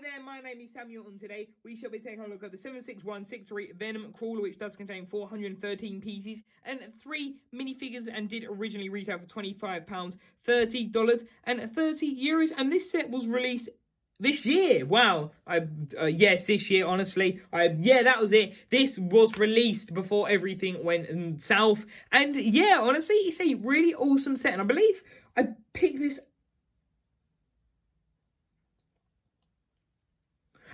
there, my name is Samuel, and today we shall be taking a look at the 76163 Venom Crawler, which does contain 413 pieces and 3 minifigures, and did originally retail for £25, $30 and €30, and this set was released this year. Wow. Yes, this year, honestly. Yeah, that was it. This was released before everything went south, and yeah, honestly, it's a really awesome set, and I believe I picked this.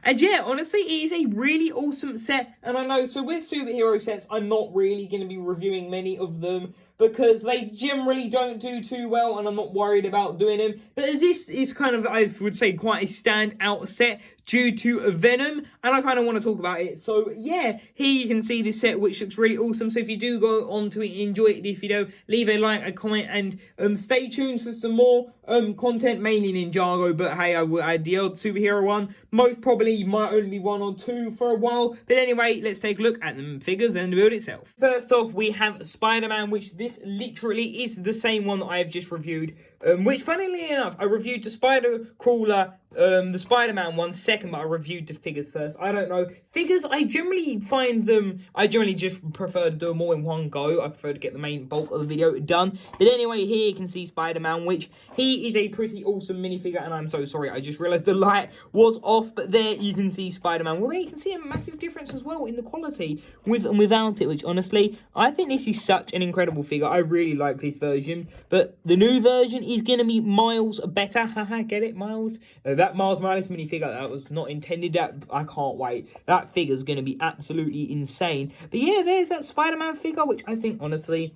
And yeah, honestly, it is a really awesome set. And I know, so with superhero sets, I'm not really going to be reviewing many of them because they generally don't do too well, and I'm not worried about doing them. But this is kind of, I would say, quite a standout set due to Venom, and I kind of want to talk about it. So yeah, here you can see this set, which looks really awesome. So if you do go on to it, enjoy this video, leave a like, a comment, and stay tuned for some more content, mainly Ninjago. But hey, I the old superhero one, most probably might only be 1 or 2 for a while. But anyway, let's take a look at the figures and the build itself. First off, we have Spider-Man, which this literally is the same one that I have just reviewed. Which, funnily enough, I reviewed the Spider Crawler, the Spider-Man one second, but I reviewed the figures first. I don't know. Figures, I generally find them, I generally just prefer to do them all in one go. I prefer to get the main bulk of the video done. But anyway, here you can see Spider-Man, which he is a pretty awesome minifigure, and I'm so sorry, I just realised the light was off, but there you can see Spider-Man. Well, there you can see a massive difference as well in the quality with and without it, which honestly, I think this is such an incredible figure. I really like this version, but the new version is going to be miles better. Haha, get it, Miles? That Miles Morales minifigure, that was not intended. That I can't wait. That figure's going to be absolutely insane. But yeah, there's that Spider-Man figure, which I think, honestly,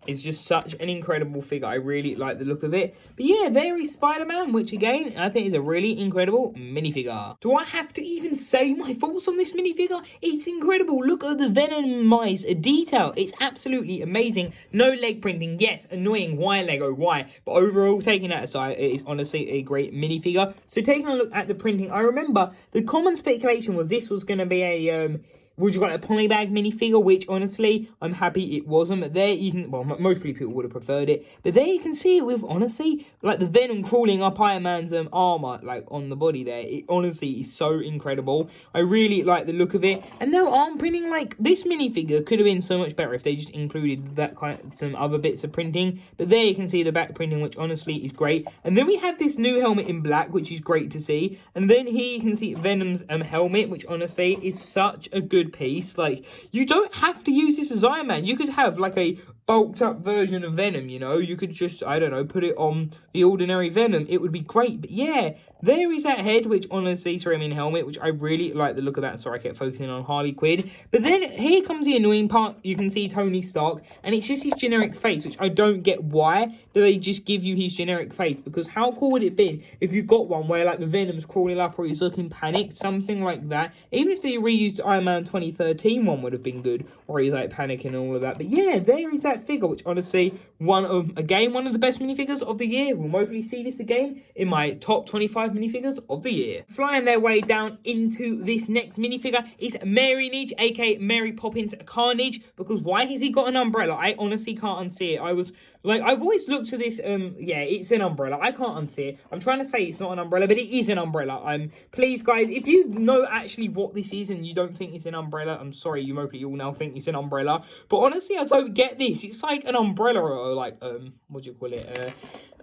is just such an incredible figure. I really like the look of it. But yeah, there is Spider-Man, which again, I think is a really incredible minifigure. Do I have to even say my thoughts on this minifigure? It's incredible. Look at the Venomized detail. It's absolutely amazing. No leg printing. Yes, annoying. Why, Lego? Why? But overall, taking that aside, it is honestly a great minifigure. So taking a look at the printing, I remember the common speculation was this was going to be a would you got a polybag minifigure, which honestly, I'm happy it wasn't. But there you can, well, most people would have preferred it. But there you can see it with, honestly, like the Venom crawling up Iron Man's armor, like on the body there. It honestly is so incredible. I really like the look of it. And no arm printing, like this minifigure could have been so much better if they just included that kind of, some other bits of printing. But there you can see the back printing, which honestly is great. And then we have this new helmet in black, which is great to see. And then here you can see Venom's helmet, which honestly is such a good piece. Like, you don't have to use this as Iron Man. You could have like a bulked up version of Venom, you know. You could just, I don't know, put it on the ordinary Venom. It would be great. But yeah, there is that head, which honestly, sorry, I mean helmet, which I really like the look of that. Sorry, I kept focusing on Harley Quinn. But then here comes the annoying part. You can see Tony Stark, and it's just his generic face, which I don't get. Why do they just give you his generic face? Because how cool would it be if you got one where like the Venom's crawling up or he's looking panicked, something like that. Even if they reused Iron Man 2013 one would have been good, where he's like panicking and all of that. But yeah, there is that figure, which honestly, one of the best minifigures of the year. We'll mostly see this again in my top 25 minifigures of the year. Flying their way down into this next minifigure is Carnage, aka Mary Poppins Carnage. Because why has he got an umbrella? I honestly can't unsee it. I was like, I've always looked at this, yeah, it's an umbrella. I can't unsee it. I'm trying to say it's not an umbrella, but it is an umbrella. Please, guys, if you know actually what this is and you don't think it's an umbrella, I'm sorry, you mostly all now think it's an umbrella. But honestly, I don't get this. It's like an umbrella or like, what do you call it?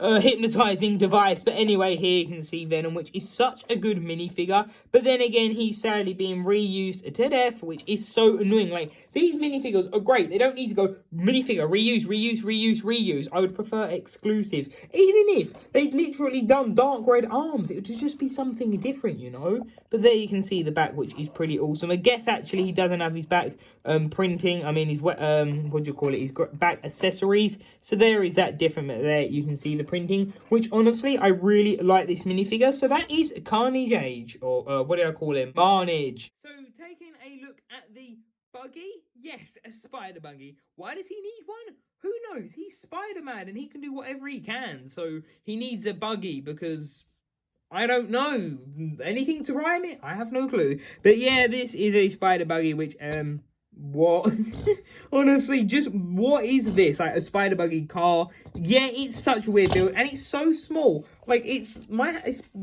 Hypnotizing device. But anyway, here you can see Venom, which is such a good minifigure. But then again, he's sadly being reused to death, which is so annoying. Like, these minifigures are great. They don't need to go minifigure, reuse, reuse, reuse, reuse. I would prefer exclusives. Even if they'd literally done dark red arms, it would just be something different, you know. But there you can see the back, which is pretty awesome. I guess actually he doesn't have his back printing. I mean, his what do you call it? His back accessories. So there is that different. There you can see the printing, which honestly I really like this minifigure. So that is Carnage, or what did I call him? Carnage. So taking a look at the Buggy, yes, a spider buggy. Why does he need one? Who knows? He's Spider-Man and he can do whatever he can. So he needs a buggy because I don't know. Anything to rhyme it? I have no clue. But yeah, this is a spider buggy, which What? Honestly, just what is this? Like a spider buggy car? Yeah, it's such a weird build, and it's so small. Like it's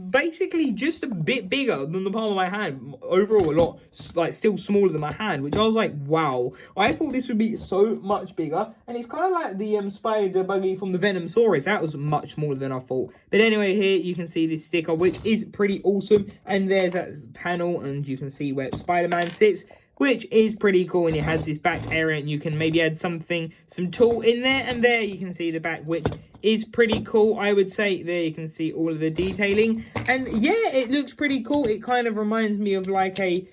basically just a bit bigger than the palm of my hand. Overall, a lot like still smaller than my hand, which I was like, wow. I thought this would be so much bigger, and it's kind of like the spider buggy from the Venom Saurus. That was much smaller than I thought. But anyway, here you can see this sticker, which is pretty awesome, and there's that panel, and you can see where Spider-Man sits, which is pretty cool, and it has this back area, and you can maybe add some tool in there, and there you can see the back, which is pretty cool. I would say there you can see all of the detailing, and yeah, it looks pretty cool. It kind of reminds me of like a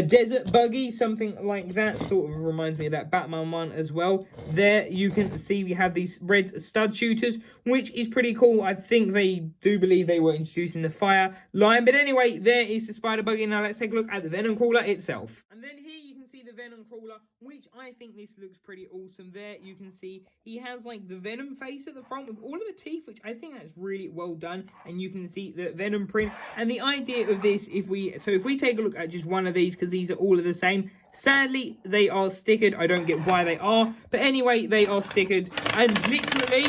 desert buggy, something like that. Sort of reminds me of that Batman one as well. There you can see we have these red stud shooters, which is pretty cool. I think they do believe they were introduced in the fire line. But anyway, there is the spider buggy. Now let's take a look at the Venom Crawler itself. And then here you can see the Venom Crawler, which I think this looks pretty awesome. There you can see he has like the Venom face at the front with all of the teeth, which I think that's really well done. And you can see the Venom print. And the idea of this, if we take a look at just one of these, because these are all of the same, sadly they are stickered. I don't get why they are, but anyway, they are stickered, and literally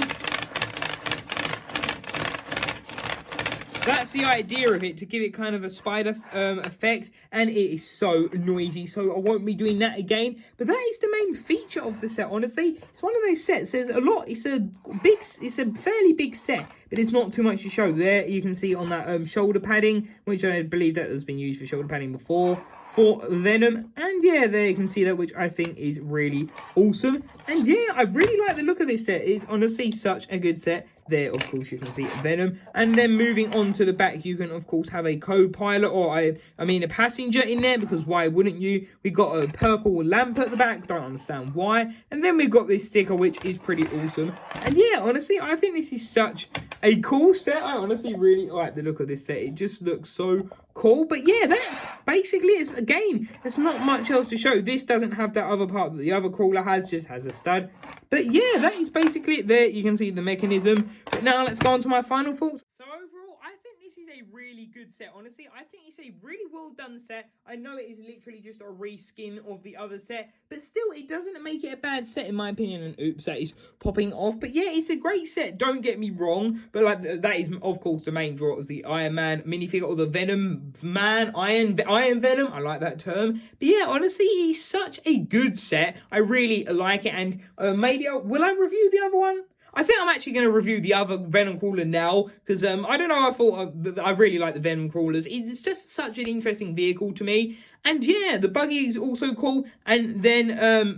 that's the idea of it, to give it kind of a spider effect, and it is so noisy, so I won't be doing that again. But that is the main feature of the set, honestly. It's one of those sets, there's a lot, it's a fairly big set, but it's not too much to show. There you can see on that shoulder padding, which I believe that has been used for shoulder padding before, for Venom, and yeah, there you can see that, which I think is really awesome. And yeah, I really like the look of this set. It's honestly such a good set. There, of course, you can see Venom, and then moving on to the back, you can of course have a co-pilot, or I mean a passenger in there, because why wouldn't you? We got a purple lamp at the back, don't understand why. And then we've got this sticker, which is pretty awesome. And yeah, honestly, I think this is such a cool set. I honestly really like the look of this set. It just looks so cool. But yeah, that's basically it. Again, there's not much else to show. This doesn't have that other part that the other crawler has, just has a stud. But yeah, that is basically it. There you can see the mechanism. But now let's go on to my final thoughts. So overall, I think this is a really good set. Honestly, I think it's a really well done set. I know it is literally just a reskin of the other set, but still, it doesn't make it a bad set in my opinion. And oops, that is popping off. But yeah, it's a great set, don't get me wrong. But like, that is of course the main draw, is the Iron Man minifigure, or the Venom Man, Iron Venom. I like that term. But yeah, honestly, it's such a good set. I really like it, and maybe will I review the other one? I think I'm actually going to review the other Venom Crawler now, because I don't know, I thought I really like the Venom Crawlers. It's just such an interesting vehicle to me. And yeah, the Buggy is also cool. And then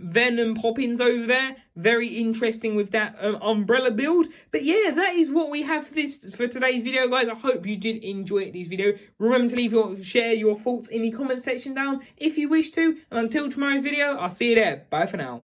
Venom Poppins over there, very interesting with that umbrella build. But yeah, that is what we have for today's video, guys. I hope you did enjoy this video. Remember to share your thoughts in the comment section down if you wish to. And until tomorrow's video, I'll see you there. Bye for now.